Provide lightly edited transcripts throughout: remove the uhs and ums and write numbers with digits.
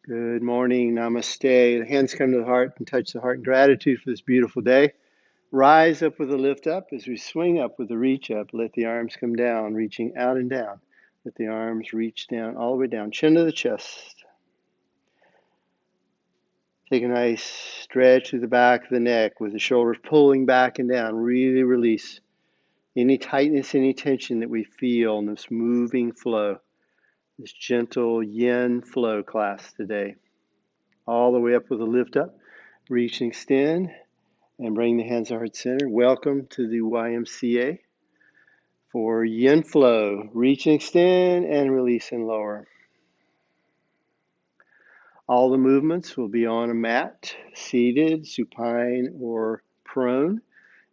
Good morning, Namaste. The hands come to the heart and touch the heart in gratitude for this beautiful day. Rise up with a lift up as we swing up with a reach up. Let the arms come down, reaching out and down. Let the arms reach down, all the way down, chin to the chest. Take a nice stretch through the back of the neck with the shoulders pulling back and down. Really release any tightness, any tension that we feel in this moving flow, this gentle Yin Flow class today. All the way up with a lift up. Reach and extend and bring the hands to heart center. Welcome to the YMCA for Yin Flow. Reach and extend and release and lower. All the movements will be on a mat, seated, supine, or prone.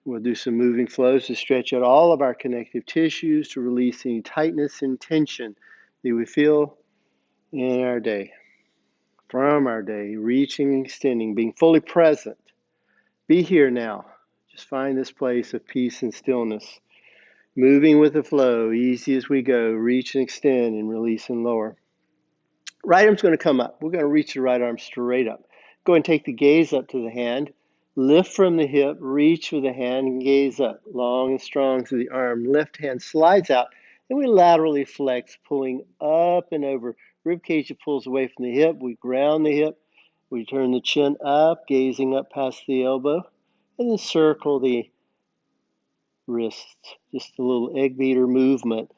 We'll do some moving flows to stretch out all of our connective tissues to release any tightness and tension that we feel in our day. From our day, reaching and extending, being fully present. Be here now. Just find this place of peace and stillness. Moving with the flow, easy as we go. Reach and extend and release and lower. Right arm's going to come up. We're going to reach the right arm straight up. Go and take the gaze up to the hand. Lift from the hip, reach with the hand and gaze up. Long and strong through the arm. Left hand slides out and we laterally flex, pulling up and over. Rib cage pulls away from the hip. We ground the hip. We turn the chin up, gazing up past the elbow. And then circle the wrists. Just a little egg beater movement.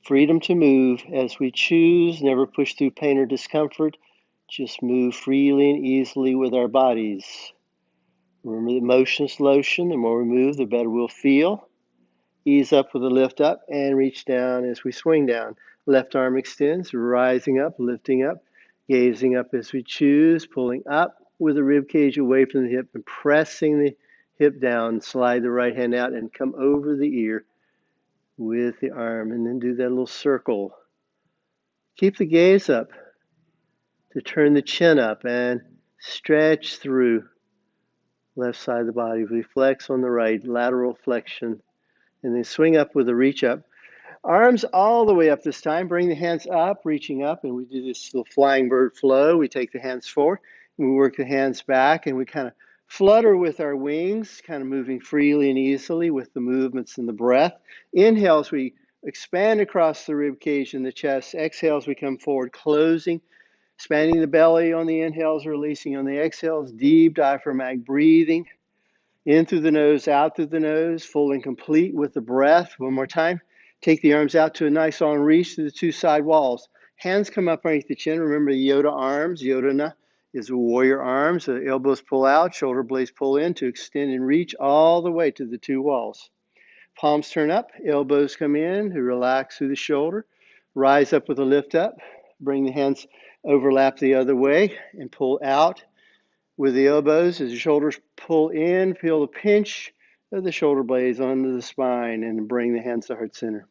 Freedom to move as we choose. Never push through pain or discomfort. Just move freely and easily with our bodies. Remember the motion's lotion. The more we move, the better we'll feel. Ease up with a lift up and reach down as we swing down. Left arm extends, rising up, lifting up, gazing up as we choose, pulling up with the rib cage away from the hip and pressing the hip down. Slide the right hand out and come over the ear with the arm and then do that little circle. Keep the gaze up to turn the chin up and stretch through left side of the body. We flex on the right, lateral flexion, and then swing up with a reach up. Arms all the way up this time. Bring the hands up, reaching up, and we do this little flying bird flow. We take the hands forward, and we work the hands back, and we kind of flutter with our wings, kind of moving freely and easily with the movements and the breath. Inhales, we expand across the rib cage and the chest. Exhales, we come forward, closing, expanding the belly on the inhales, releasing on the exhales. Deep diaphragmatic breathing. In through the nose, out through the nose, full and complete with the breath. One more time. Take the arms out to a nice long reach to the two side walls. Hands come up underneath the chin. Remember the Yoda arms. Yodana is the warrior arms. The elbows pull out, shoulder blades pull in to extend and reach all the way to the two walls. Palms turn up, elbows come in to relax through the shoulder. Rise up with a lift up. Bring the hands overlap the other way and pull out with the elbows as the shoulders pull in. Feel the pinch of the shoulder blades onto the spine and bring the hands to heart center.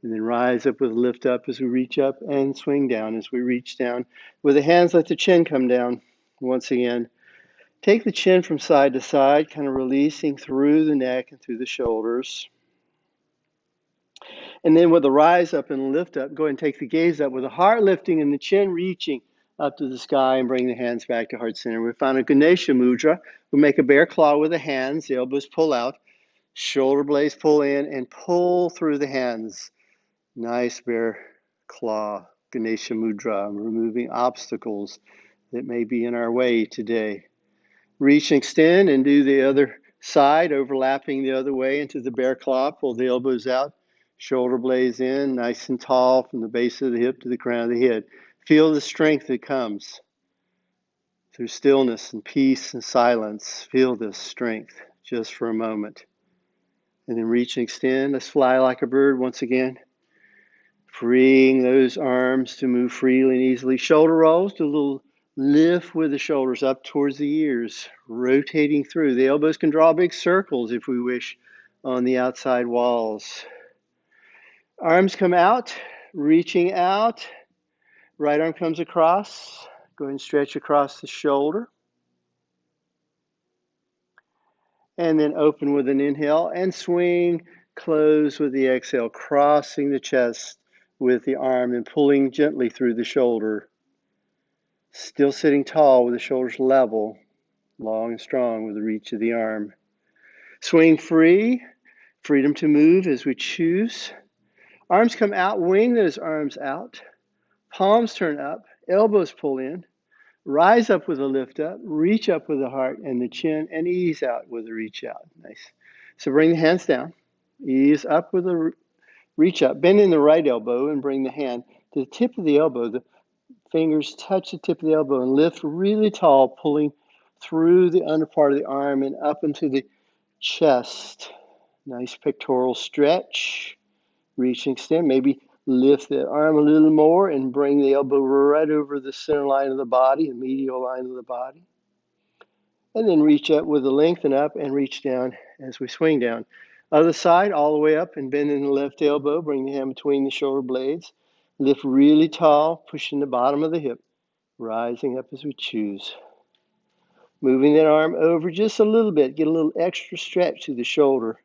And then rise up with a lift up as we reach up and swing down as we reach down. With the hands, let the chin come down. Once again, take the chin from side to side, kind of releasing through the neck and through the shoulders. And then with the rise up and lift up, go ahead and take the gaze up with the heart lifting and the chin reaching up to the sky and bring the hands back to heart center. We found a Ganesha mudra. We make a bear claw with the hands. The elbows pull out, shoulder blades pull in, and pull through the hands. Nice bear claw, Ganesha mudra, removing obstacles that may be in our way today. Reach and extend and do the other side, overlapping the other way into the bear claw. Pull the elbows out, shoulder blades in, nice and tall from the base of the hip to the crown of the head. Feel the strength that comes through stillness and peace and silence. Feel this strength just for a moment. And then reach and extend. Let's fly like a bird once again. Freeing those arms to move freely and easily. Shoulder rolls, do a little lift with the shoulders up towards the ears, rotating through. The elbows can draw big circles if we wish on the outside walls. Arms come out, reaching out. Right arm comes across. Go ahead and stretch across the shoulder. And then open with an inhale and swing, close with the exhale, crossing the chest with the arm and pulling gently through the shoulder. Still sitting tall with the shoulders level, long and strong with the reach of the arm. Swing free, freedom to move as we choose. Arms come out, wing those arms out. Palms turn up, elbows pull in. Rise up with a lift up, reach up with the heart and the chin, and ease out with a reach out. Nice. So bring the hands down. Ease up with a reach up. Bend in the right elbow and bring the hand to the tip of the elbow. The fingers touch the tip of the elbow and lift really tall, pulling through the under part of the arm and up into the chest. Nice pectoral stretch. Reach and extend. Maybe lift the arm a little more and bring the elbow right over the center line of the body, the medial line of the body. And then reach up with the lengthen up and reach down as we swing down. Other side, all the way up and bend in the left elbow. Bring the hand between the shoulder blades. Lift really tall, pushing the bottom of the hip. Rising up as we choose. Moving that arm over just a little bit. Get a little extra stretch to the shoulder,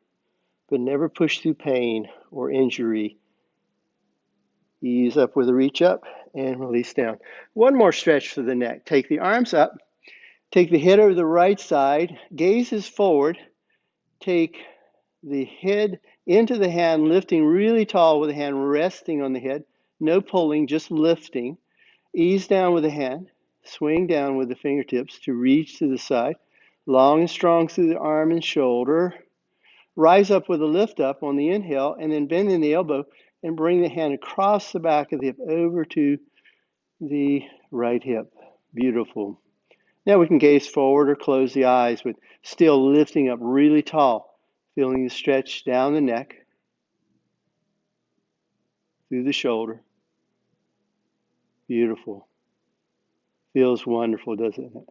but never push through pain or injury. Ease up with a reach up and release down. One more stretch for the neck. Take the arms up. Take the head over the right side. Gaze is forward. Take the head into the hand, lifting really tall with the hand resting on the head. No pulling, just lifting. Ease down with the hand. Swing down with the fingertips to reach to the side. Long and strong through the arm and shoulder. Rise up with a lift up on the inhale and then bend in the elbow and bring the hand across the back of the hip over to the right hip. Beautiful. Now we can gaze forward or close the eyes, but still lifting up really tall, feeling the stretch down the neck, through the shoulder. Beautiful. Feels wonderful, doesn't it?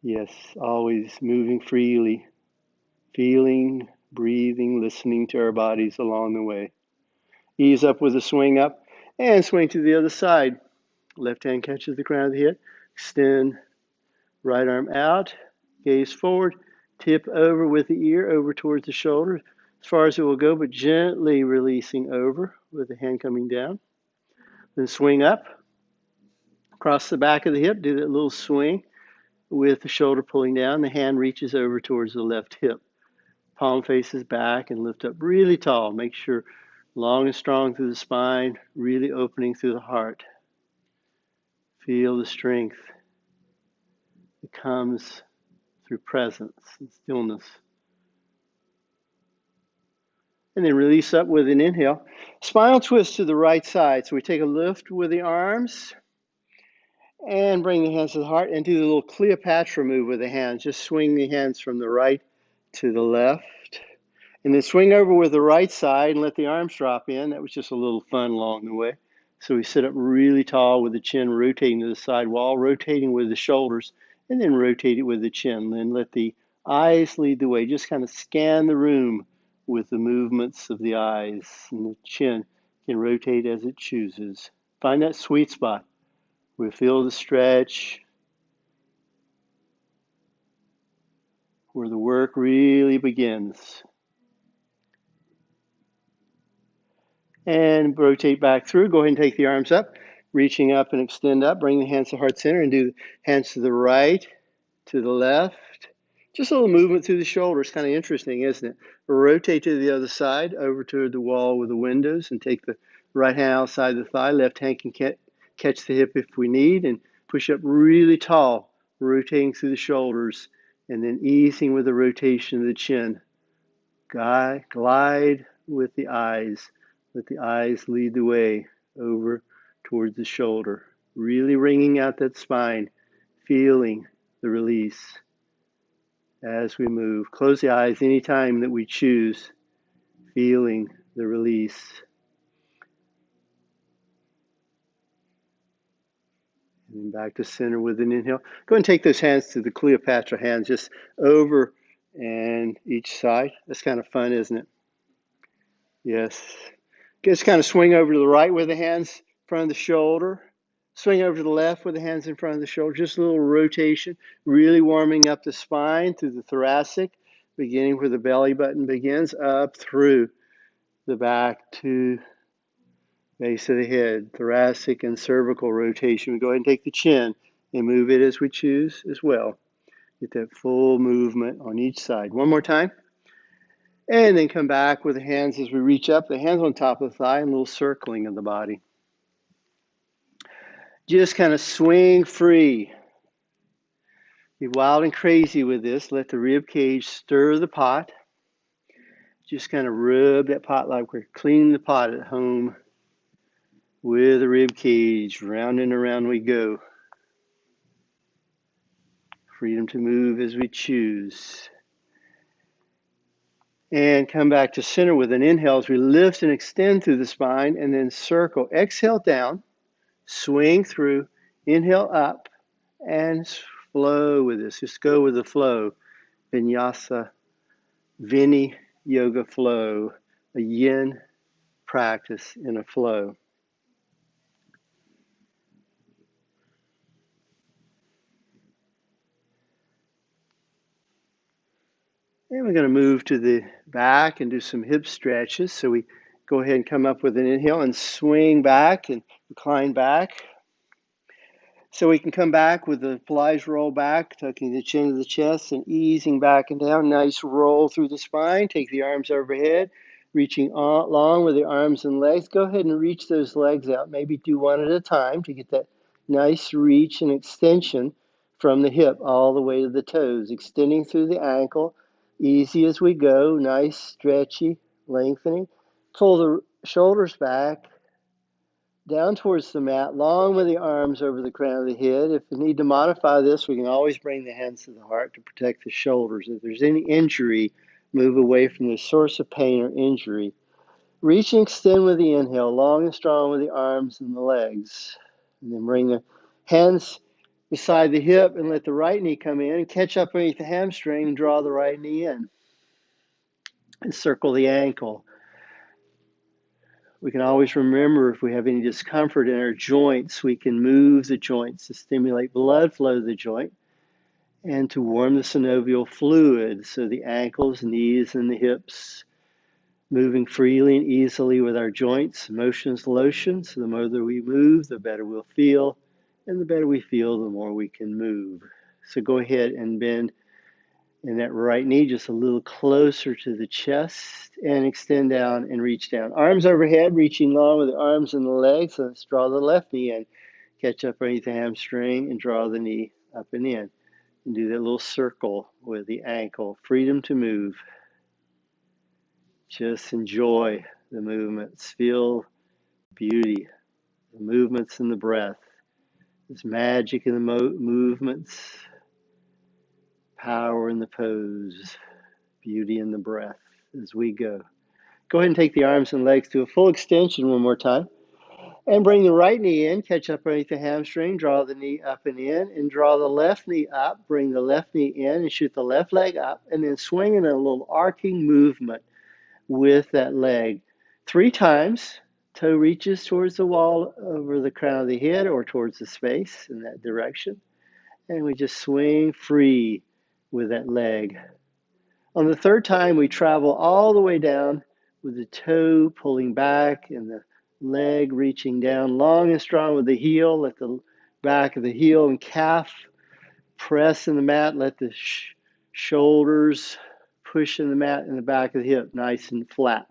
Yes, always moving freely, feeling, breathing, listening to our bodies along the way. Ease up with a swing up and swing to the other side. Left hand catches the crown of the head. Extend right arm out. Gaze forward. Tip over with the ear over towards the shoulder as far as it will go, but gently releasing over with the hand coming down. Then swing up. Across the back of the hip. Do that little swing with the shoulder pulling down. The hand reaches over towards the left hip. Palm faces back and lift up really tall. Make sure long and strong through the spine, really opening through the heart. Feel the strength that comes through presence and stillness. And then release up with an inhale. Spinal twist to the right side. So we take a lift with the arms and bring the hands to the heart and do the little Cleopatra move with the hands. Just swing the hands from the right to the left. And then swing over with the right side and let the arms drop in. That was just a little fun along the way. So we sit up really tall with the chin rotating to the side wall, rotating with the shoulders, and then rotate it with the chin. Then let the eyes lead the way. Just kind of scan the room with the movements of the eyes, and the chin can rotate as it chooses. Find that sweet spot. We feel the stretch, where the work really begins. And rotate back through. Go ahead and take the arms up, reaching up and extend up. Bring the hands to heart center and do hands to the right, to the left. Just a little movement through the shoulders. Kind of interesting, isn't it? Rotate to the other side, over to the wall with the windows, and take the right hand outside the thigh. Left hand can catch the hip if we need, and push up really tall, rotating through the shoulders, and then easing with the rotation of the chin. Glide with the eyes. Let the eyes lead the way over towards the shoulder. Really wringing out that spine, feeling the release as we move. Close the eyes anytime that we choose, feeling the release. And then back to center with an inhale. Go and take those hands to the Cleopatra hands, just over and each side. That's kind of fun, isn't it? Yes. Just kind of swing over to the right with the hands in front of the shoulder. Swing over to the left with the hands in front of the shoulder. Just a little rotation, really warming up the spine through the thoracic, beginning where the belly button begins, up through the back to base of the head, thoracic and cervical rotation. We go ahead and take the chin and move it as we choose as well. Get that full movement on each side. One more time. And then come back with the hands as we reach up, the hands on top of the thigh, and a little circling of the body. Just kind of swing free. Be wild and crazy with this. Let the rib cage stir the pot. Just kind of rub that pot like we're cleaning the pot at home with the rib cage. Round and around we go. Freedom to move as we choose. And come back to center with an inhale as we lift and extend through the spine, and then circle. Exhale down, swing through, inhale up, and flow with this. Just go with the flow. Vinyasa, Vini Yoga flow, a yin practice in a flow. And we're going to move to the back and do some hip stretches. So we go ahead and come up with an inhale and swing back and recline back. So we can come back with the Pilates roll back, tucking the chin to the chest and easing back and down. Nice roll through the spine. Take the arms overhead, reaching long with the arms and legs. Go ahead and reach those legs out. Maybe do one at a time to get that nice reach and extension from the hip all the way to the toes, extending through the ankle. Easy as we go. Nice, stretchy, lengthening. Pull the shoulders back down towards the mat, long with the arms over the crown of the head. If we need to modify this, we can always bring the hands to the heart to protect the shoulders. If there's any injury, move away from the source of pain or injury. Reach and extend with the inhale, long and strong with the arms and the legs. And then bring the hands beside the hip and let the right knee come in and catch up underneath the hamstring and draw the right knee in. And circle the ankle. We can always remember if we have any discomfort in our joints, we can move the joints to stimulate blood flow to the joint and to warm the synovial fluid. So the ankles, knees, and the hips moving freely and easily with our joints. Motion's lotion. So the more that we move, the better we'll feel. And the better we feel, the more we can move. So go ahead and bend in that right knee just a little closer to the chest and extend down and reach down. Arms overhead, reaching long with the arms and the legs. Let's draw the left knee in. Catch up underneath the hamstring and draw the knee up and in. And do that little circle with the ankle. Freedom to move. Just enjoy the movements. Feel beauty. The movements and the breath. There's magic in the movements. Power in the pose. Beauty in the breath as we go. Go ahead and take the arms and legs to a full extension one more time. And bring the right knee in, catch up underneath the hamstring, draw the knee up and in, and draw the left knee up, bring the left knee in, and shoot the left leg up, and then swing in a little arcing movement with that leg. 3 times, toe reaches towards the wall over the crown of the head or towards the space in that direction. And we just swing free with that leg. On the 3rd time, we travel all the way down with the toe pulling back and the leg reaching down long and strong with the heel. Let the back of the heel and calf press in the mat. Let the shoulders push in the mat and the back of the hip nice and flat.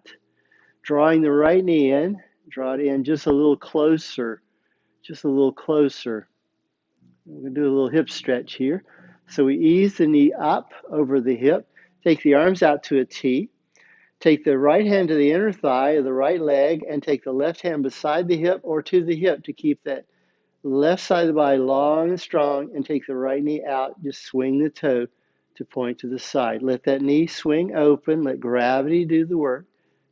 Drawing the right knee in. Draw it in just a little closer. Just a little closer. We're going to do a little hip stretch here. So we ease the knee up over the hip. Take the arms out to a T. Take the right hand to the inner thigh of the right leg and take the left hand beside the hip or to the hip to keep that left side of the body long and strong, and take the right knee out. Just swing the toe to point to the side. Let that knee swing open. Let gravity do the work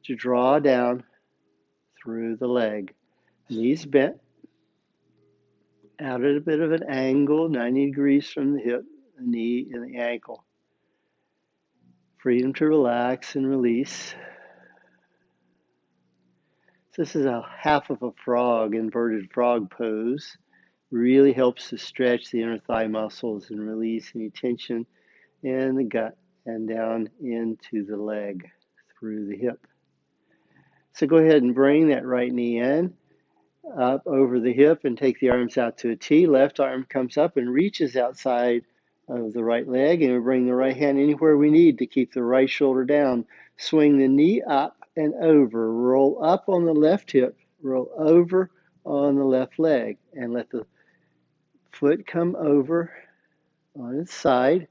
to draw down through the leg. Knees bent out at a bit of an angle, 90 degrees from the hip, the knee, and the ankle. Freedom to relax and release. So this is a half of a frog, inverted frog pose. Really helps to stretch the inner thigh muscles and release any tension in the gut and down into the leg through the hip. So go ahead and bring that right knee in. up over the hip and take the arms out to a T. Left arm comes up and reaches outside of the right leg, and we bring the right hand anywhere we need to keep the right shoulder down. Swing the knee up and over. Roll up on the left hip, roll over on the left leg, and let the foot come over on its side.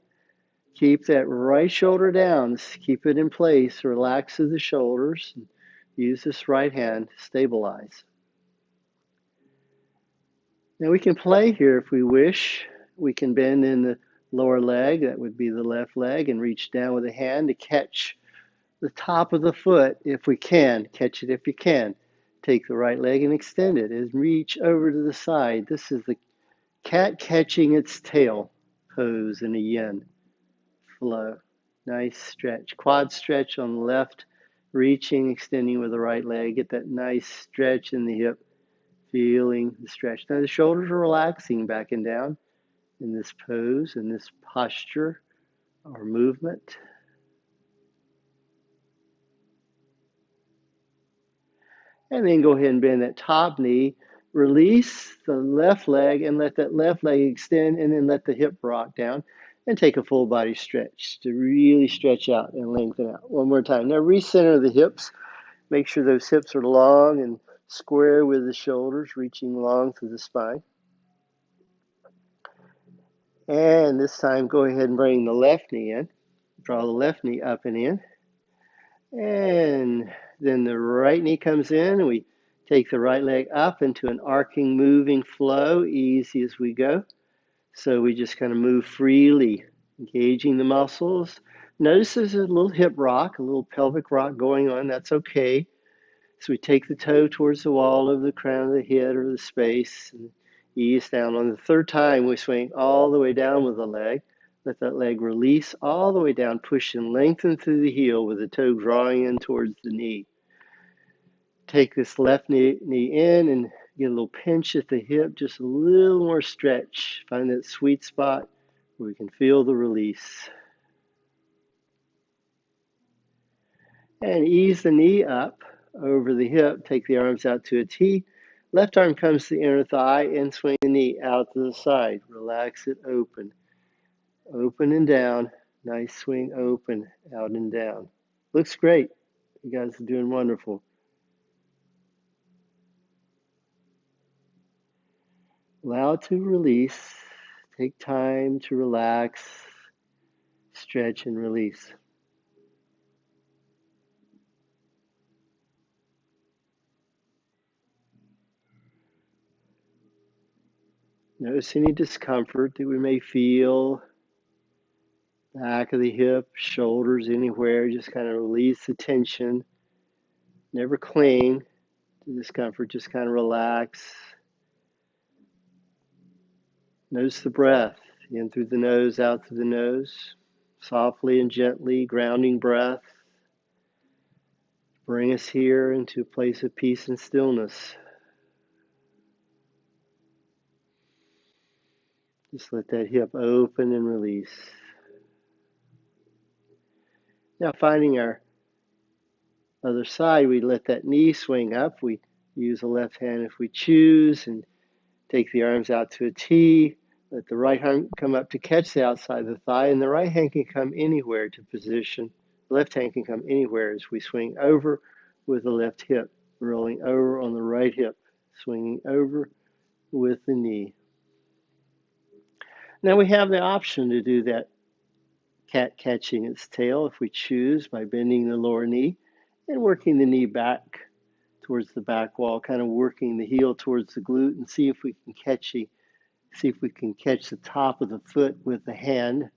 Keep that right shoulder down. Keep it in place. Relax through the shoulders. Use this right hand to stabilize. Now we can play here if we wish. We can bend in the lower leg, that would be the left leg, and reach down with a hand to catch the top of the foot if we can. Catch it if you can. Take the right leg and extend it and reach over to the side. This is the cat catching its tail pose in a Yin Flow. Nice stretch. Quad stretch on the left, reaching, extending with the right leg. Get that nice stretch in the hip. Feeling the stretch. Now the shoulders are relaxing back and down in this pose, in this posture or movement. And then go ahead and bend that top knee. Release the left leg and let that left leg extend, and then let the hip rock down and take a full body stretch to really stretch out and lengthen out. One more time. Now recenter the hips. Make sure those hips are long and square with the shoulders, reaching long through the spine. And this time, go ahead and bring the left knee in. Draw the left knee up and in. And then the right knee comes in, and we take the right leg up into an arcing, moving flow, easy as we go. So we just kind of move freely, engaging the muscles. Notice there's a little hip rock, a little pelvic rock going on. That's okay. So we take the toe towards the wall of the crown of the head or the space and ease down. On the third time, we swing all the way down with the leg. Let that leg release all the way down, push and lengthen through the heel with the toe drawing in towards the knee. Take this left knee in and get a little pinch at the hip, just a little more stretch. Find that sweet spot where we can feel the release. And ease the knee up over the hip. Take the arms out to a T. Left arm comes to the inner thigh and swing the knee out to the side. Relax it open. Open and down. Nice swing open, out and down. Looks great. You guys are doing wonderful. Allow it to release. Take time to relax, stretch, and release. Notice any discomfort that we may feel. Back of the hip, shoulders, anywhere. Just kind of release the tension. Never cling to discomfort. Just kind of relax. Notice the breath. In through the nose, out through the nose. Softly and gently, grounding breath. Bring us here into a place of peace and stillness. Just let that hip open and release. Now finding our other side, we let that knee swing up. We use the left hand if we choose, and take the arms out to a T. Let the right hand come up to catch the outside of the thigh, and the right hand can come anywhere to position. The left hand can come anywhere as we swing over with the left hip, rolling over on the right hip, swinging over with the knee. Now we have the option to do that cat catching its tail if we choose by bending the lower knee and working the knee back towards the back wall, kind of working the heel towards the glute, and see if we can catch the top of the foot with the hand.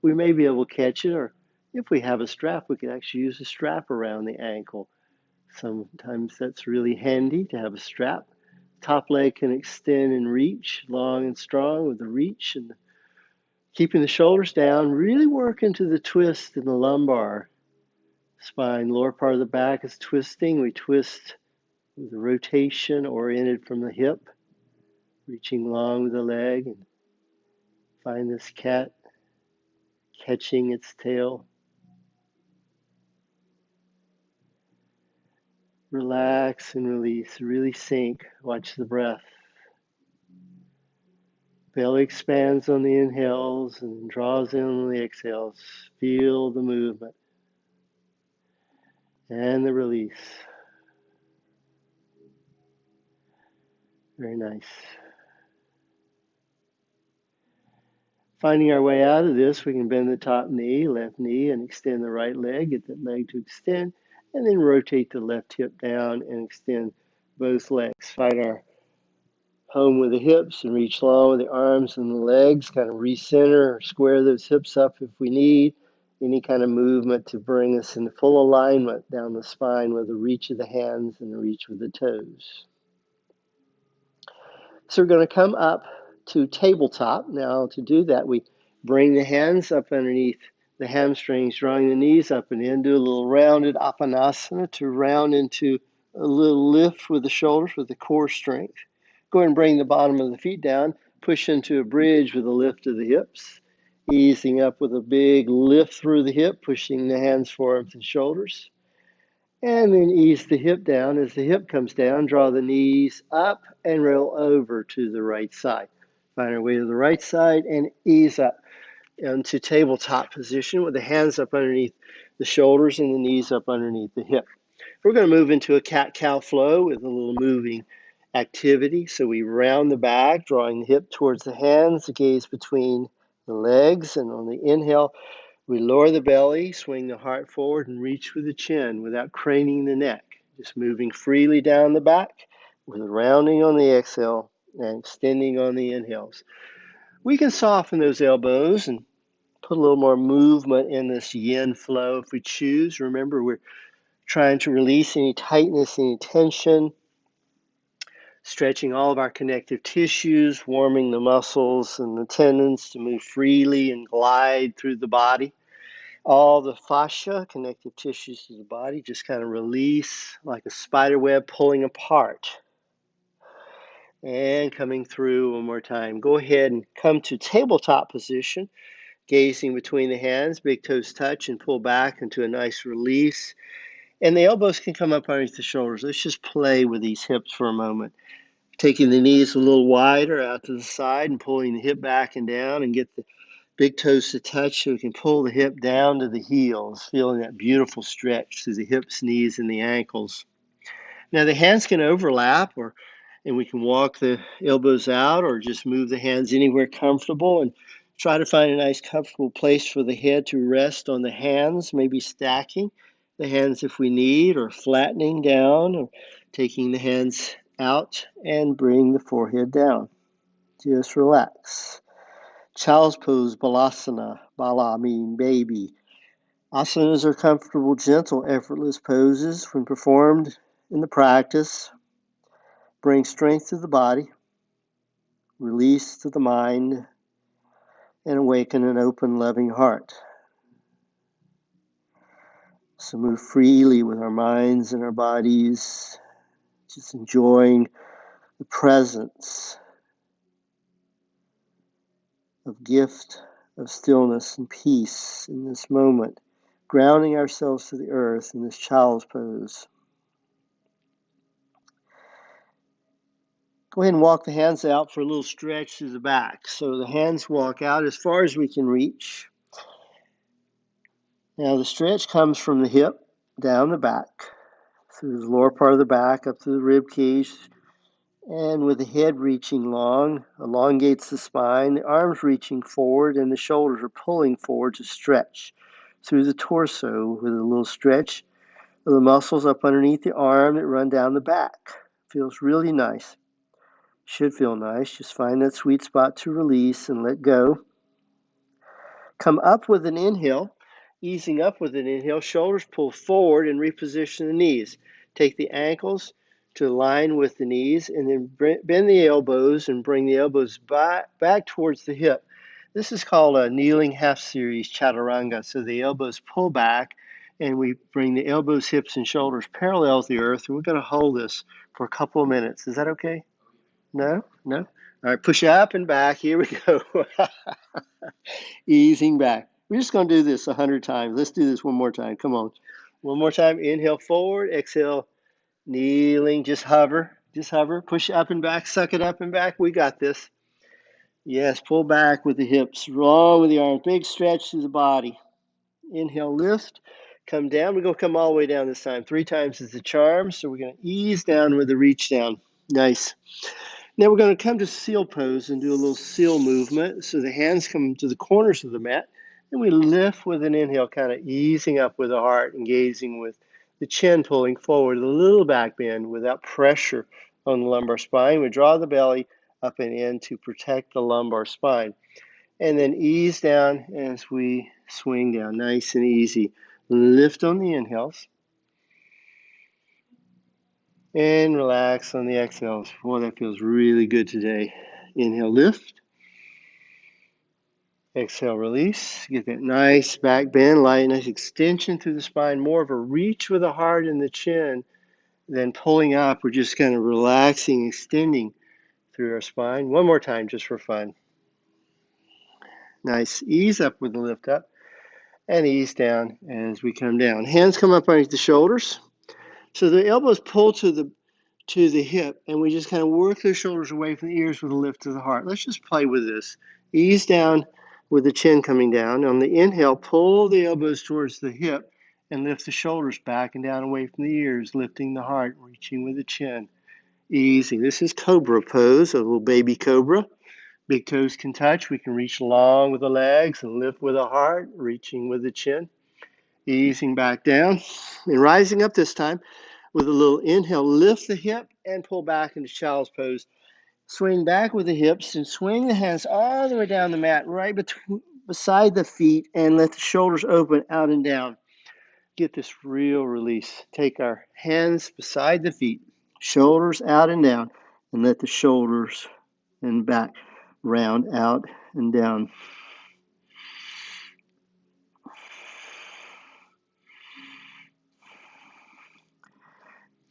We may be able to catch it, or if we have a strap, we can actually use a strap around the ankle. Sometimes that's really handy to have a strap. Top leg can extend and reach long and strong with the reach, and keeping the shoulders down, really work into the twist in the lumbar spine. Lower part of the back is twisting. We twist with the rotation oriented from the hip, reaching long with the leg, and find this cat catching its tail. Relax and release. Really sink. Watch the breath. Belly expands on the inhales and draws in on the exhales. Feel the movement and the release. Very nice. Finding our way out of this, we can bend the top knee, left knee, and extend the right leg. Get that leg to extend, and then rotate the left hip down and extend both legs. Find our home with the hips and reach long with the arms and the legs. Kind of recenter or square those hips up if we need. Any kind of movement to bring us into full alignment down the spine with the reach of the hands and the reach with the toes. So we're going to come up to tabletop. Now to do that, we bring the hands up underneath the hamstrings, drawing the knees up and in. Do a little rounded apanasana to round into a little lift with the shoulders with the core strength. Go ahead and bring the bottom of the feet down. Push into a bridge with a lift of the hips. Easing up with a big lift through the hip, pushing the hands, forearms, and shoulders. And then ease the hip down. As the hip comes down, draw the knees up and roll over to the right side. Find our way to the right side and ease up into tabletop position with the hands up underneath the shoulders and the knees up underneath the hip. We're going to move into a cat-cow flow with a little moving activity. So we round the back, drawing the hip towards the hands, the gaze between the legs, and on the inhale, we lower the belly, swing the heart forward, and reach with the chin without craning the neck. Just moving freely down the back with a rounding on the exhale and extending on the inhales. We can soften those elbows and put a little more movement in this yin flow if we choose. Remember, we're trying to release any tightness, any tension, stretching all of our connective tissues, warming the muscles and the tendons to move freely and glide through the body. All the fascia, connective tissues to the body, just kind of release like a spider web pulling apart. And coming through one more time. Go ahead and come to tabletop position, gazing between the hands, big toes touch and pull back into a nice release. And the elbows can come up underneath the shoulders. Let's just play with these hips for a moment. Taking the knees a little wider out to the side and pulling the hip back and down and get the big toes to touch so we can pull the hip down to the heels, feeling that beautiful stretch through the hips, knees, and the ankles. Now the hands can overlap and we can walk the elbows out or just move the hands anywhere comfortable and try to find a nice comfortable place for the head to rest on the hands, maybe stacking the hands if we need or flattening down or taking the hands out and bring the forehead down. Just relax. Child's pose, balasana, bala meaning baby. Asanas are comfortable, gentle, effortless poses when performed in the practice. Bring strength to the body, release to the mind, and awaken an open, loving heart. So move freely with our minds and our bodies, just enjoying the presence of gift of stillness and peace in this moment, grounding ourselves to the earth in this child's pose. Go ahead and walk the hands out for a little stretch through the back. So the hands walk out as far as we can reach. Now the stretch comes from the hip down the back, through the lower part of the back, up to the rib cage, and with the head reaching long, elongates the spine, the arms reaching forward, and the shoulders are pulling forward to stretch through the torso with a little stretch of the muscles up underneath the arm that run down the back. Feels really nice. Should feel nice. Just find that sweet spot to release and let go. Come up with an inhale, easing up with an inhale. Shoulders pull forward and reposition the knees. Take the ankles to align with the knees and then bend the elbows and bring the elbows back towards the hip. This is called a kneeling half series chaturanga. So the elbows pull back and we bring the elbows, hips, and shoulders parallel to the earth. And we're going to hold this for a couple of minutes. Is that okay? No? No? All right, push up and back. Here we go. Easing back. We're just going to do this 100 times. Let's do this one more time. Come on. One more time. Inhale forward. Exhale Kneeling, just hover, push up and back, suck it up and back. We got this. Yes, pull back with the hips, roll with the arms, big stretch through the body. Inhale, lift, come down. We're going to come all the way down this time. 3 times is the charm, so we're going to ease down with the reach down. Nice. Now we're going to come to seal pose and do a little seal movement. So the hands come to the corners of the mat, and we lift with an inhale, kind of easing up with the heart, engaging with the chin pulling forward, a little back bend without pressure on the lumbar spine. We draw the belly up and in to protect the lumbar spine. And then ease down as we swing down, nice and easy. Lift on the inhales and relax on the exhales. Boy, that feels really good today. Inhale, lift. Exhale, release. Get that nice back bend, light, nice extension through the spine. More of a reach with the heart and the chin than pulling up. We're just kind of relaxing, extending through our spine. One more time, just for fun. Nice. Ease up with the lift up and ease down as we come down. Hands come up underneath the shoulders. So the elbows pull to the hip, and we just kind of work those shoulders away from the ears with a lift to the heart. Let's just play with this. Ease down with the chin coming down. On the inhale, pull the elbows towards the hip and lift the shoulders back and down away from the ears, lifting the heart, reaching with the chin. Easy. This is cobra pose, a little baby cobra. Big toes can touch. We can reach long with the legs and lift with the heart, reaching with the chin. Easing back down and rising up this time. With a little inhale, lift the hip and pull back into child's pose. Swing back with the hips and swing the hands all the way down the mat, right beside the feet, and let the shoulders open out and down. Get this real release. Take our hands beside the feet, shoulders out and down, and let the shoulders and back round out and down.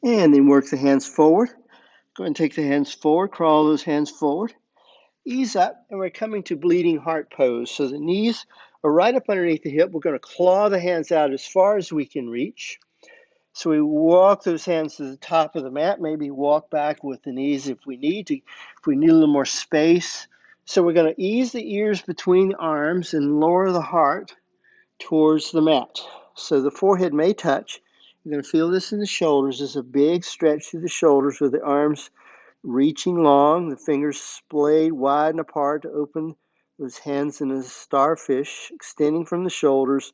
And then work the hands forward. Go ahead and take the hands forward, crawl those hands forward. Ease up, and we're coming to bleeding heart pose. So the knees are right up underneath the hip. We're going to claw the hands out as far as we can reach. So we walk those hands to the top of the mat, maybe walk back with the knees if we need to, if we need a little more space. So we're going to ease the ears between the arms and lower the heart towards the mat. So the forehead may touch. You're going to feel this in the shoulders. There's a big stretch through the shoulders with the arms reaching long, the fingers splayed wide and apart to open those hands in a starfish, extending from the shoulders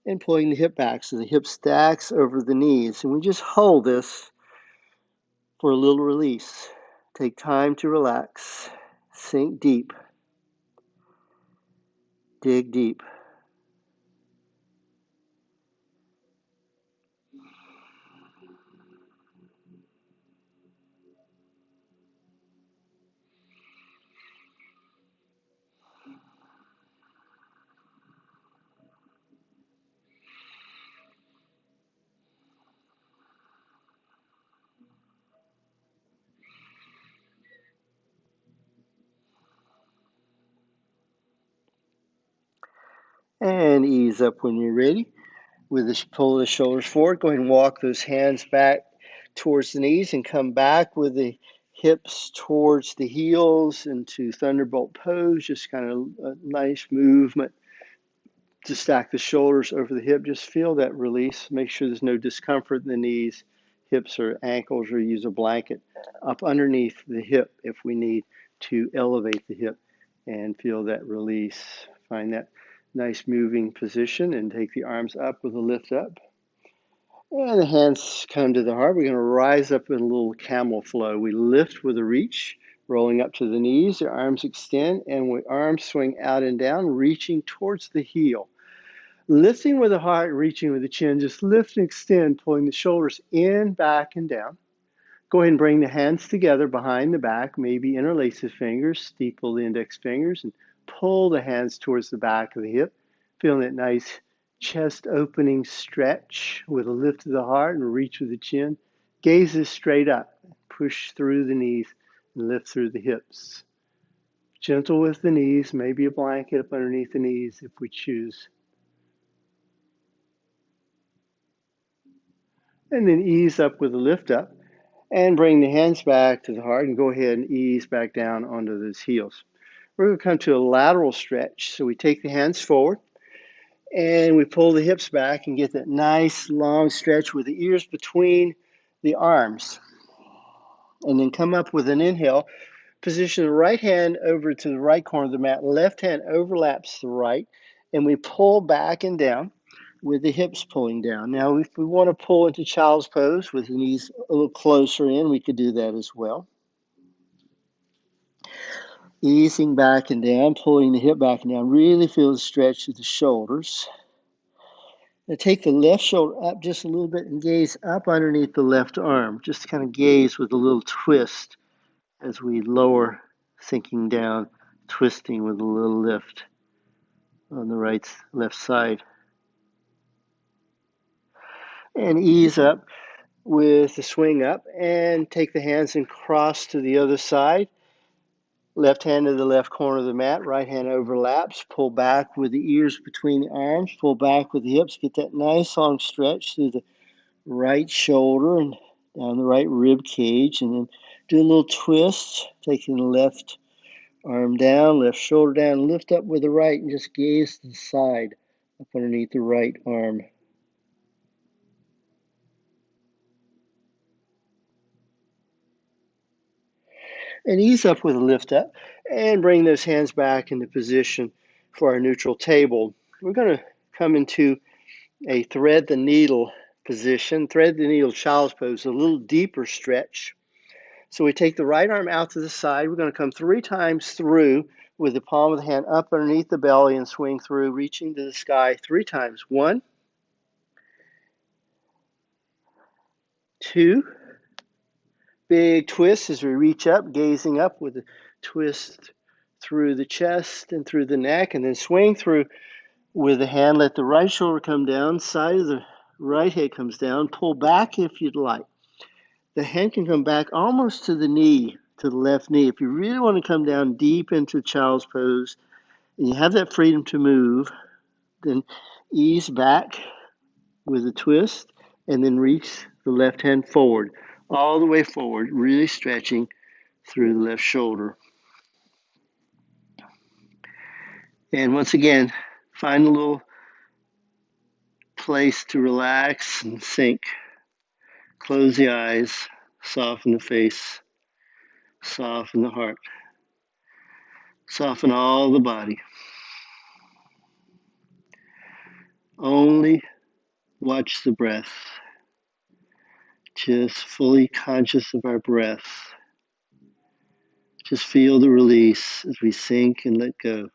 and pulling the hip back so the hip stacks over the knees. And we just hold this for a little release. Take time to relax. Sink deep. Dig deep. And ease up when you're ready. With this, pull the shoulders forward. Go ahead and walk those hands back towards the knees and come back with the hips towards the heels into thunderbolt pose. Just kind of a nice movement to stack the shoulders over the hip. Just feel that release. Make sure there's no discomfort in the knees, hips, or ankles, or use a blanket up underneath the hip if we need to elevate the hip and feel that release. Find that nice moving position and take the arms up with a lift up. And the hands come to the heart. We're going to rise up in a little camel flow. We lift with a reach, rolling up to the knees. The arms extend, and we arms swing out and down, reaching towards the heel. Lifting with the heart, reaching with the chin. Just lift and extend, pulling the shoulders in, back, and down. Go ahead and bring the hands together behind the back. Maybe interlace the fingers, steeple the index fingers, and pull the hands towards the back of the hip. Feeling that nice chest opening stretch with a lift of the heart and reach with the chin. Gazes straight up. Push through the knees and lift through the hips. Gentle with the knees, maybe a blanket up underneath the knees if we choose. And then ease up with a lift up. And bring the hands back to the heart and go ahead and ease back down onto those heels. We're going to come to a lateral stretch. So we take the hands forward and we pull the hips back and get that nice long stretch with the ears between the arms. And then come up with an inhale. Position the right hand over to the right corner of the mat. Left hand overlaps the right. And we pull back and down with the hips pulling down. Now, if we want to pull into child's pose with the knees a little closer in, we could do that as well. Easing back and down, pulling the hip back and down. Really feel the stretch of the shoulders. Now take the left shoulder up just a little bit and gaze up underneath the left arm. Just kind of gaze with a little twist as we lower, sinking down, twisting with a little lift on the left side. And ease up with the swing up and take the hands and cross to the other side. Left hand to the left corner of the mat, right hand overlaps, pull back with the ears between the arms, pull back with the hips, get that nice long stretch through the right shoulder and down the right rib cage, and then do a little twist, taking the left arm down, left shoulder down, lift up with the right and just gaze to the side up underneath the right arm. And ease up with a lift up and bring those hands back into position for our neutral table. We're going to come into a thread the needle position, thread the needle child's pose, a little deeper stretch. So we take the right arm out to the side. We're going to come 3 times through with the palm of the hand up underneath the belly and swing through, reaching to the sky 3 times. 1, 2, big twist as we reach up, gazing up with a twist through the chest and through the neck, and then swing through with the hand. Let the right shoulder come down, side of the right head comes down, pull back if you'd like. The hand can come back almost to the knee, to the left knee. If you really want to come down deep into child's pose and you have that freedom to move, then ease back with a twist and then reach the left hand forward, all the way forward, really stretching through the left shoulder. And once again, find a little place to relax and sink. Close the eyes, soften the face, soften the heart, soften all the body. Only watch the breath, just fully conscious of our breath. Just feel the release as we sink and let go.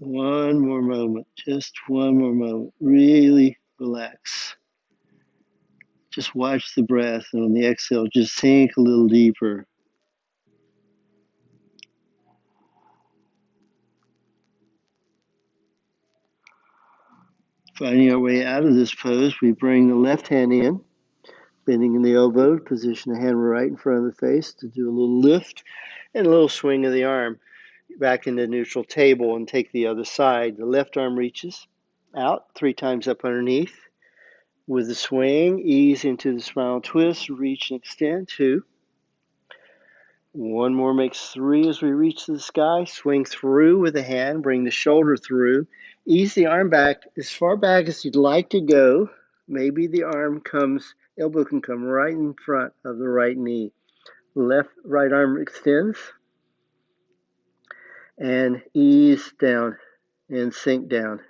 One more moment, just one more moment. Really relax. Just watch the breath, and on the exhale, just sink a little deeper. Finding our way out of this pose, we bring the left hand in, bending in the elbow, position the hand right in front of the face to do a little lift and a little swing of the arm back into neutral table and take the other side. The left arm reaches out 3 times up underneath. With the swing, ease into the spiral twist, reach and extend. 2. One more makes 3 as we reach the sky. Swing through with the hand, bring the shoulder through. Ease the arm back as far back as you'd like to go. Maybe the elbow can come right in front of the right knee. Right arm extends and ease down and sink down.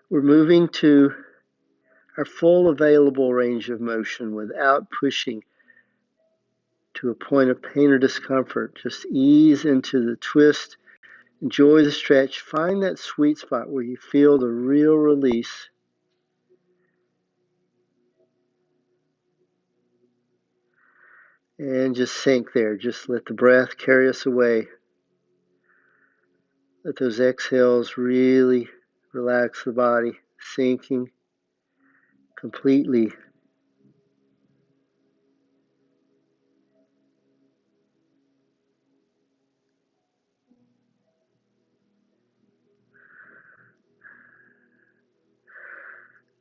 We're moving to our full available range of motion without pushing to a point of pain or discomfort. Just ease into the twist. Enjoy the stretch. Find that sweet spot where you feel the real release. And just sink there. Just let the breath carry us away. Let those exhales really relax the body, sinking completely.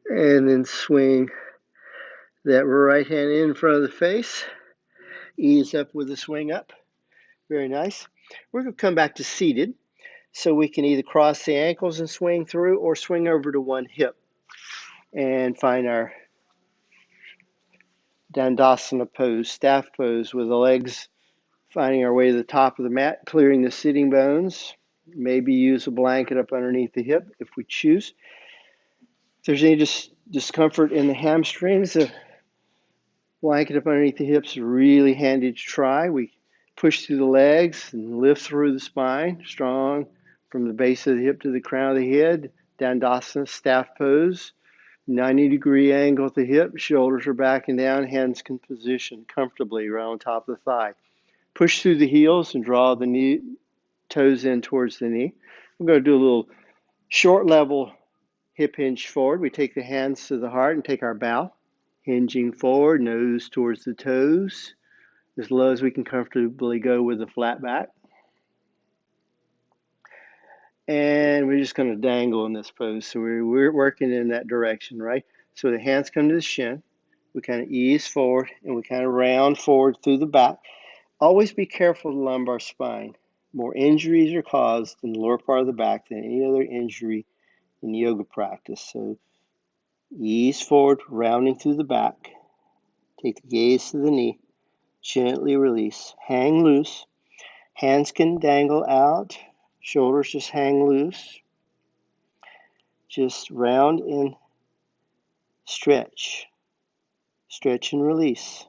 And then swing that right hand in front of the face. Ease up with the swing up. Very nice. We're going to come back to seated. So we can either cross the ankles and swing through or swing over to one hip and find our Dandasana pose, staff pose, with the legs finding our way to the top of the mat, clearing the sitting bones. Maybe use a blanket up underneath the hip if we choose. If there's any discomfort in the hamstrings, a blanket up underneath the hips is really handy to try. We push through the legs and lift through the spine, strong from the base of the hip to the crown of the head. Dandasana, staff pose. 90-degree angle at the hip, shoulders are back and down, hands can position comfortably right on top of the thigh. Push through the heels and draw the toes in towards the knee. We're going to do a little short level hip hinge forward. We take the hands to the heart and take our bow, hinging forward, nose towards the toes, as low as we can comfortably go with a flat back. And we're just going to dangle in this pose. So we're working in that direction, right? So the hands come to the shin. We kind of ease forward and we kind of round forward through the back. Always be careful of the lumbar spine. More injuries are caused in the lower part of the back than any other injury in yoga practice. So ease forward, rounding through the back. Take the gaze to the knee. Gently release. Hang loose. Hands can dangle out. Shoulders just hang loose. Just round and stretch. Stretch and release.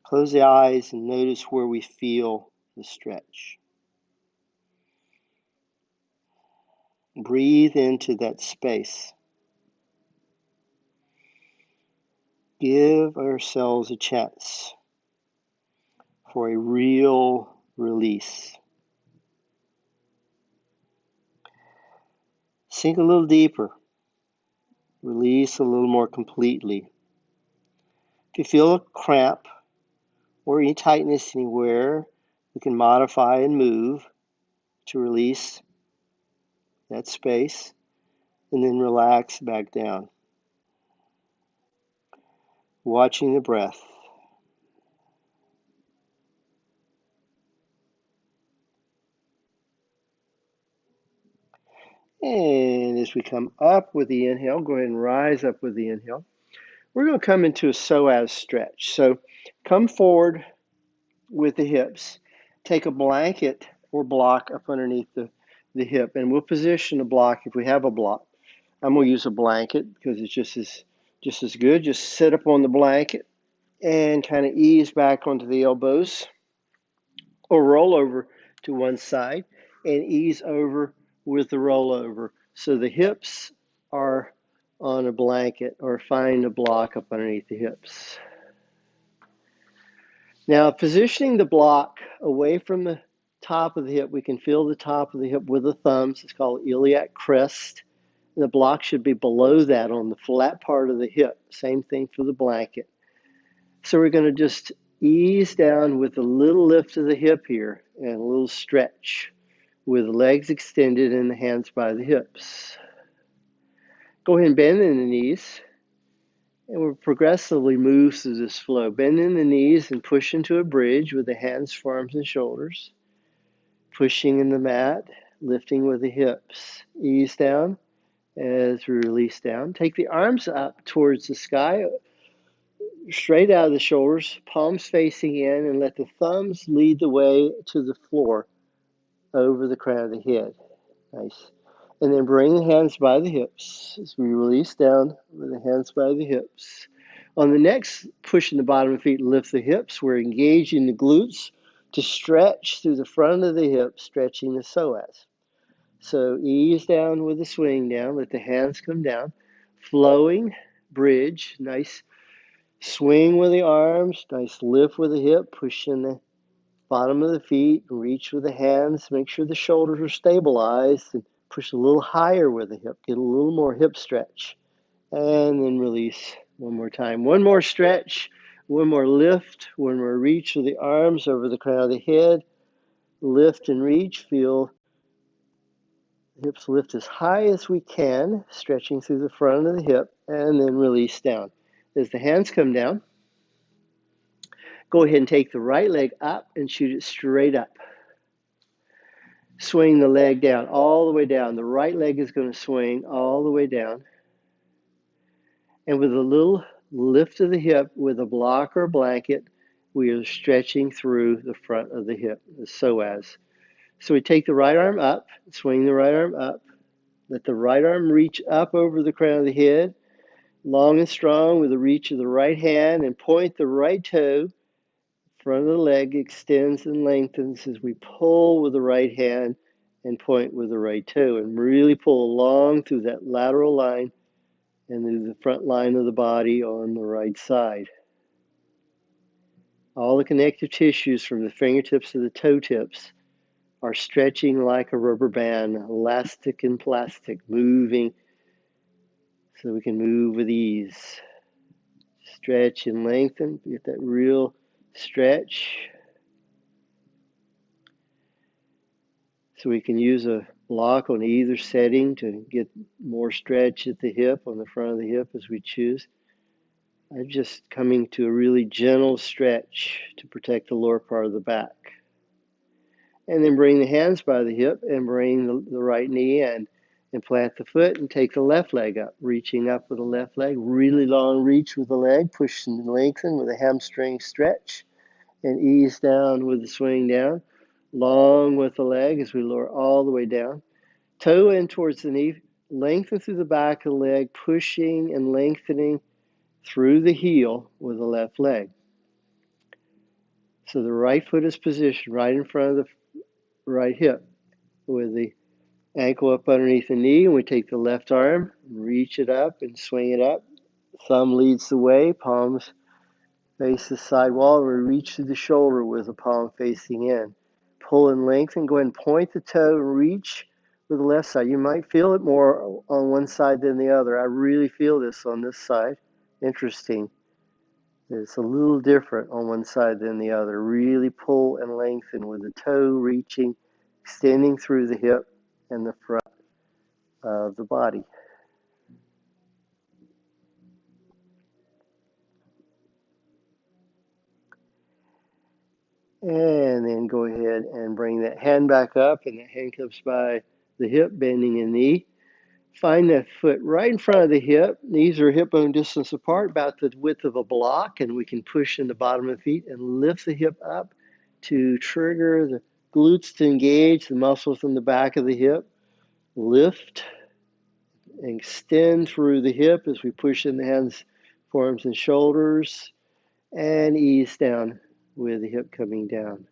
Close the eyes and notice where we feel the stretch. Breathe into that space. Give ourselves a chance for a real release. Sink a little deeper. Release a little more completely. If you feel a cramp or any tightness anywhere, we can modify and move to release that space and then relax back down. Watching the breath. And as we come up with the inhale, go ahead and rise up with the inhale. We're going to come into a psoas stretch. So come forward with the hips. Take a blanket or block up underneath the hip, and we'll position a block if we have a block. I'm going to use a blanket because it's just as good. Just sit up on the blanket and kind of ease back onto the elbows or roll over to one side and ease over with the rollover. So the hips are on a blanket or find a block up underneath the hips. Now, positioning the block away from the top of the hip, we can feel the top of the hip with the thumbs. It's called iliac crest. And the block should be below that on the flat part of the hip. Same thing for the blanket. So we're going to just ease down with a little lift of the hip here and a little stretch with the legs extended and the hands by the hips. Go ahead and bend in the knees. And we'll progressively move through this flow. Bend in the knees and push into a bridge with the hands, arms, and shoulders. Pushing in the mat, lifting with the hips. Ease down as we release down. Take the arms up towards the sky, straight out of the shoulders, palms facing in, and let the thumbs lead the way to the floor over the crown of the head. Nice. And then bring the hands by the hips as we release down with the hands by the hips. On the next, pushing the bottom of the feet, lift the hips. We're engaging the glutes to stretch through the front of the hips, stretching the psoas. So ease down with the swing down. Let the hands come down. Flowing bridge. Nice swing with the arms. Nice lift with the hip. Pushing the bottom of the feet. Reach with the hands. Make sure the shoulders are stabilized. And push a little higher with the hip. Get a little more hip stretch. And then release one more time. One more stretch. One more lift. One more reach with the arms over the crown of the head. Lift and reach. Feel hips lift as high as we can, stretching through the front of the hip, and then release down. As the hands come down, go ahead and take the right leg up and shoot it straight up. Swing the leg down, all the way down. The right leg is going to swing all the way down. And with a little lift of the hip with a block or blanket, we are stretching through the front of the hip, the psoas. So we take the right arm up, swing the right arm up. Let the right arm reach up over the crown of the head, long and strong with the reach of the right hand, and point the right toe. Front of the leg extends and lengthens as we pull with the right hand and point with the right toe, and really pull along through that lateral line and through the front line of the body on the right side. All the connective tissues from the fingertips to the toe tips are stretching like a rubber band, elastic and plastic, moving so we can move with ease. Stretch and lengthen, get that real stretch. So we can use a block on either setting to get more stretch at the hip, on the front of the hip as we choose. I'm just coming to a really gentle stretch to protect the lower part of the back. And then bring the hands by the hip and bring the right knee in and plant the foot and take the left leg up, reaching up with the left leg, really long reach with the leg, push and lengthen with a hamstring stretch, and ease down with the swing down, long with the leg as we lower all the way down. Toe in towards the knee, lengthen through the back of the leg, pushing and lengthening through the heel with the left leg. So the right foot is positioned right in front of the right hip with the ankle up underneath the knee, and we take the left arm, reach it up and swing it up. Thumb leads the way, palms face the side wall, and we reach through the shoulder with the palm facing in. Pull and lengthen, go ahead and point the toe and reach with the left side. You might feel it more on one side than the other. I really feel this on this side. Interesting. It's a little different on one side than the other. Really pull and lengthen with the toe reaching, extending through the hip and the front of the body. And then go ahead and bring that hand back up, and that hand comes by the hip, bending the knee. Find that foot right in front of the hip. Knees are hip bone distance apart, about the width of a block, and we can push in the bottom of the feet and lift the hip up to trigger the glutes to engage, the muscles in the back of the hip. Lift and extend through the hip as we push in the hands, forearms, and shoulders, and ease down with the hip coming down.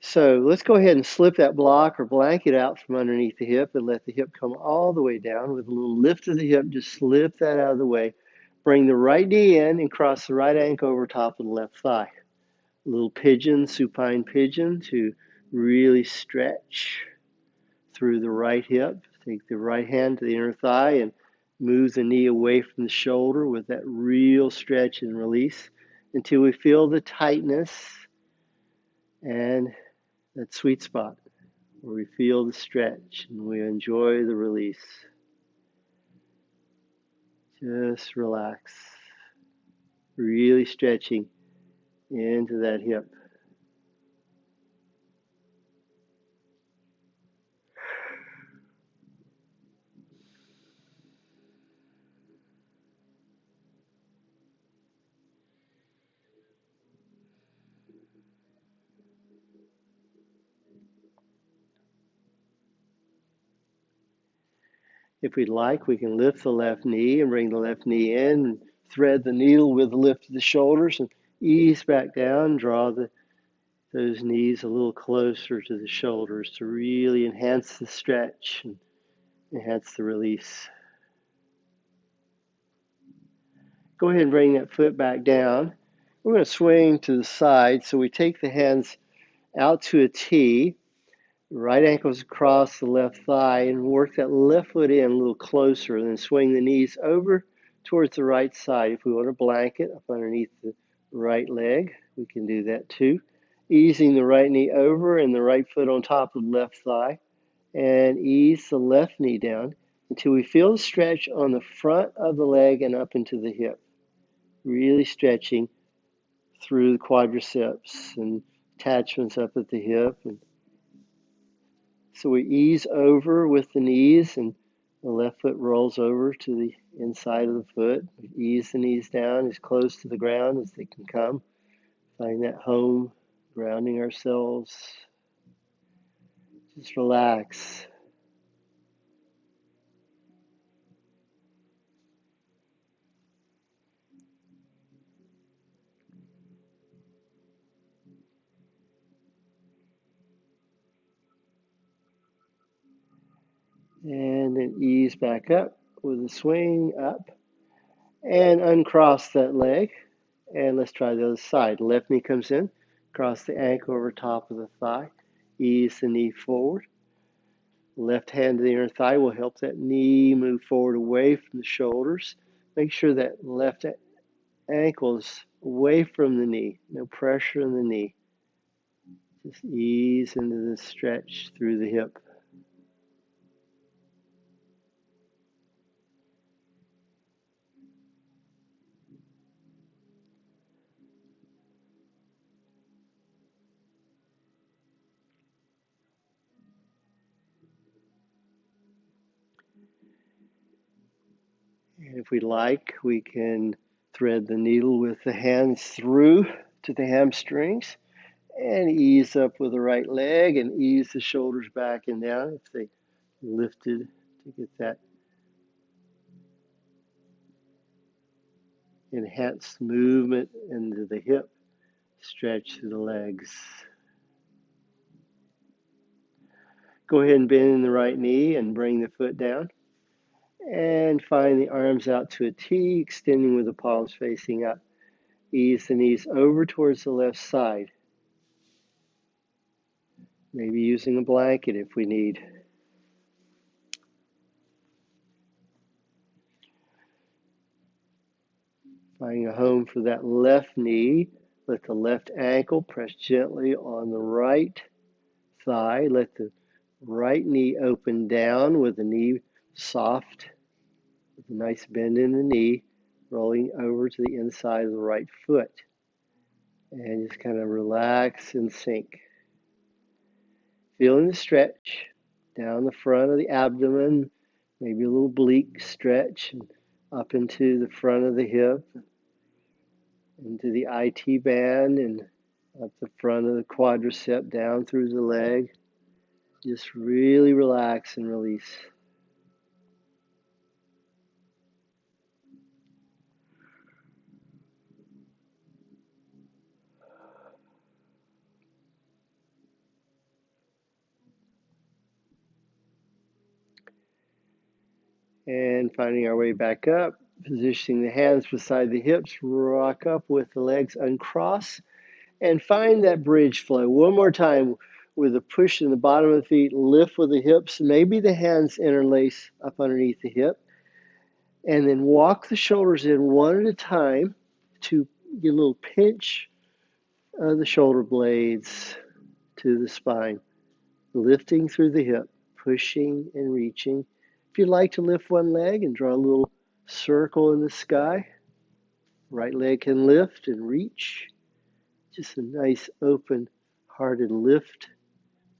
So let's go ahead and slip that block or blanket out from underneath the hip and let the hip come all the way down with a little lift of the hip. Just slip that out of the way. Bring the right knee in and cross the right ankle over top of the left thigh. A little pigeon, supine pigeon to really stretch through the right hip. Take the right hand to the inner thigh and move the knee away from the shoulder with that real stretch and release until we feel the tightness and that sweet spot where we feel the stretch and we enjoy the release. Just relax, really stretching into that hip. If we'd like, we can lift the left knee and bring the left knee in, and thread the needle with the lift of the shoulders and ease back down, draw those knees a little closer to the shoulders to really enhance the stretch and enhance the release. Go ahead and bring that foot back down. We're going to swing to the side, so we take the hands out to a T, right ankles across the left thigh, and work that left foot in a little closer, and then swing the knees over towards the right side. If we want a blanket up underneath the right leg, we can do that too. Easing the right knee over and the right foot on top of the left thigh, and ease the left knee down until we feel the stretch on the front of the leg and up into the hip. Really stretching through the quadriceps and attachments up at the hip. And so we ease over with the knees, and the left foot rolls over to the inside of the foot. We ease the knees down as close to the ground as they can come. Find that home, grounding ourselves. Just relax. And then ease back up with a swing up and uncross that leg. And let's try the other side. Left knee comes in, cross the ankle over top of the thigh, ease the knee forward. Left hand to the inner thigh will help that knee move forward away from the shoulders. Make sure that left ankle is away from the knee, no pressure in the knee. Just ease into the stretch through the hip. And if we like, we can thread the needle with the hands through to the hamstrings and ease up with the right leg and ease the shoulders back and down if they lifted to get that enhanced movement into the hip, stretch through the legs. Go ahead and bend the right knee and bring the foot down. And find the arms out to a T, extending with the palms facing up. Ease the knees over towards the left side. Maybe using a blanket if we need. Finding a home for that left knee. Let the left ankle press gently on the right thigh. Let the right knee open down with the knee soft, with a nice bend in the knee, rolling over to the inside of the right foot. And just kind of relax and sink. Feeling the stretch down the front of the abdomen, maybe a little oblique stretch, and up into the front of the hip, into the IT band, and up the front of the quadricep, down through the leg. Just really relax and release. And finding our way back up, positioning the hands beside the hips, rock up with the legs uncross, and find that bridge flow. One more time with a push in the bottom of the feet, lift with the hips, maybe the hands interlace up underneath the hip, and then walk the shoulders in one at a time to get a little pinch of the shoulder blades to the spine, lifting through the hip, pushing and reaching. If you'd like to lift one leg and draw a little circle in the sky, right leg can lift and reach. Just a nice open hearted lift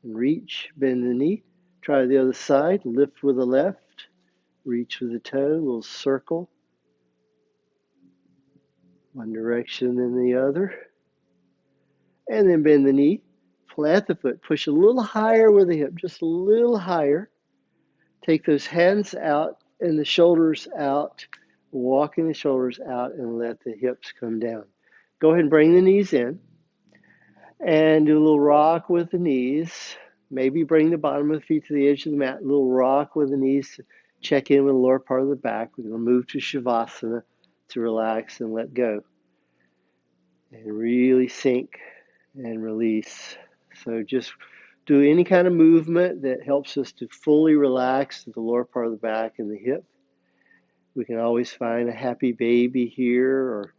and reach, bend the knee. Try the other side, lift with the left, reach with the toe, a little circle, one direction then the other. And then bend the knee, plant the foot, push a little higher with the hip, just a little higher. Take those hands out and the shoulders out, walking the shoulders out and let the hips come down. Go ahead and bring the knees in and do a little rock with the knees. Maybe bring the bottom of the feet to the edge of the mat, a little rock with the knees. Check in with the lower part of the back. We're going to move to Shavasana to relax and let go. And really sink and release. So just do any kind of movement that helps us to fully relax the lower part of the back and the hip. We can always find a happy baby here or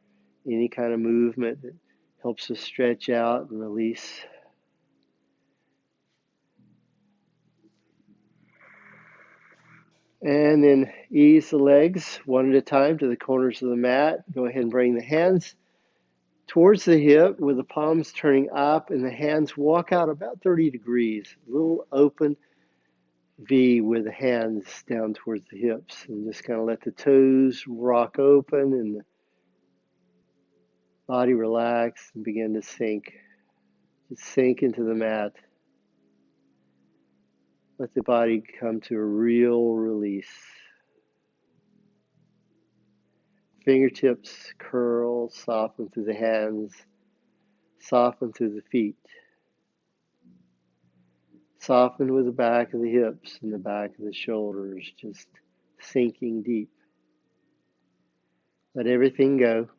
any kind of movement that helps us stretch out and release. And then ease the legs one at a time to the corners of the mat. Go ahead and bring the hands towards the hip with the palms turning up and the hands walk out about 30 degrees. A little open V with the hands down towards the hips. And just kind of let the toes rock open and the body relax and begin to sink. Just sink into the mat. Let the body come to a real release. Fingertips curl, soften through the hands, soften through the feet. Soften with the back of the hips and the back of the shoulders, just sinking deep. Let everything go.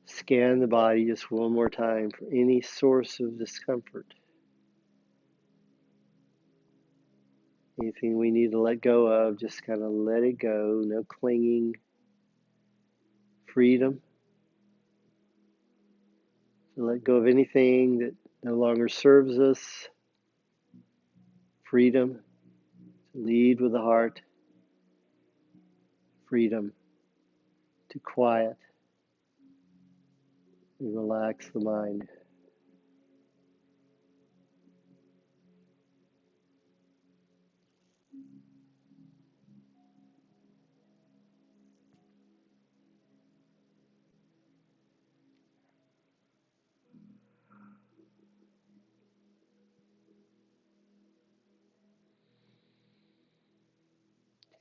Scan the body just one more time for any source of discomfort. Anything we need to let go of, just kind of let it go. No clinging. Freedom. To let go of anything that no longer serves us. Freedom. To lead with the heart. Freedom. To quiet and relax the mind.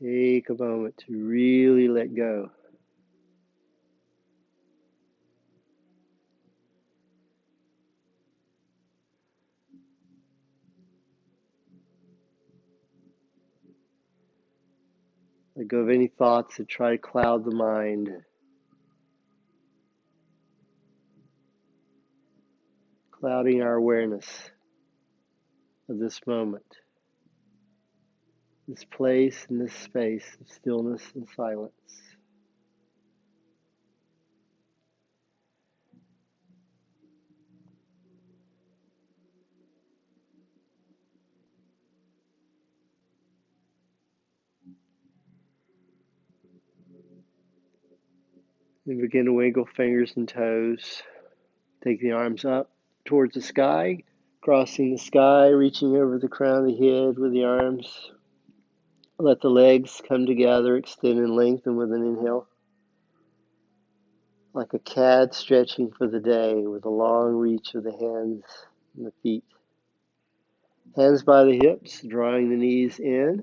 Take a moment to really let go. Let go of any thoughts that try to cloud the mind. Clouding our awareness of this moment. This place and this space of stillness and silence. And begin to wiggle fingers and toes. Take the arms up towards the sky, crossing the sky, reaching over the crown of the head with the arms. Let the legs come together, extend and lengthen with an inhale. Like a cat stretching for the day with a long reach of the hands and the feet. Hands by the hips, drawing the knees in,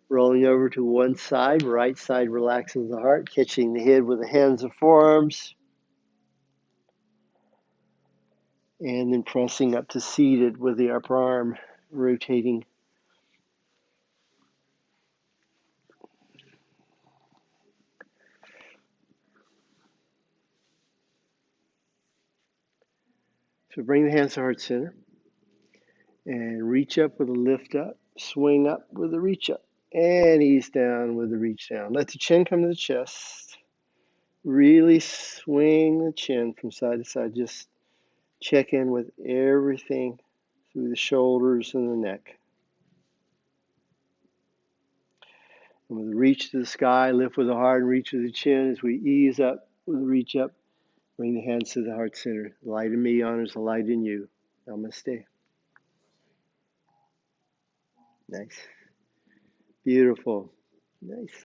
rolling over to one side. Right side relaxes the heart, catching the head with the hands and forearms. And then pressing up to seated with the upper arm rotating. So bring the hands to heart center. And reach up with a lift up. Swing up with a reach up. And ease down with a reach down. Let the chin come to the chest. Really swing the chin from side to side. Just check in with everything through the shoulders and the neck. And with a reach to the sky, lift with the heart and reach with the chin as we ease up with a reach up. Bring the hands to the heart center. The light in me honors the light in you. Namaste. Nice. Beautiful. Nice.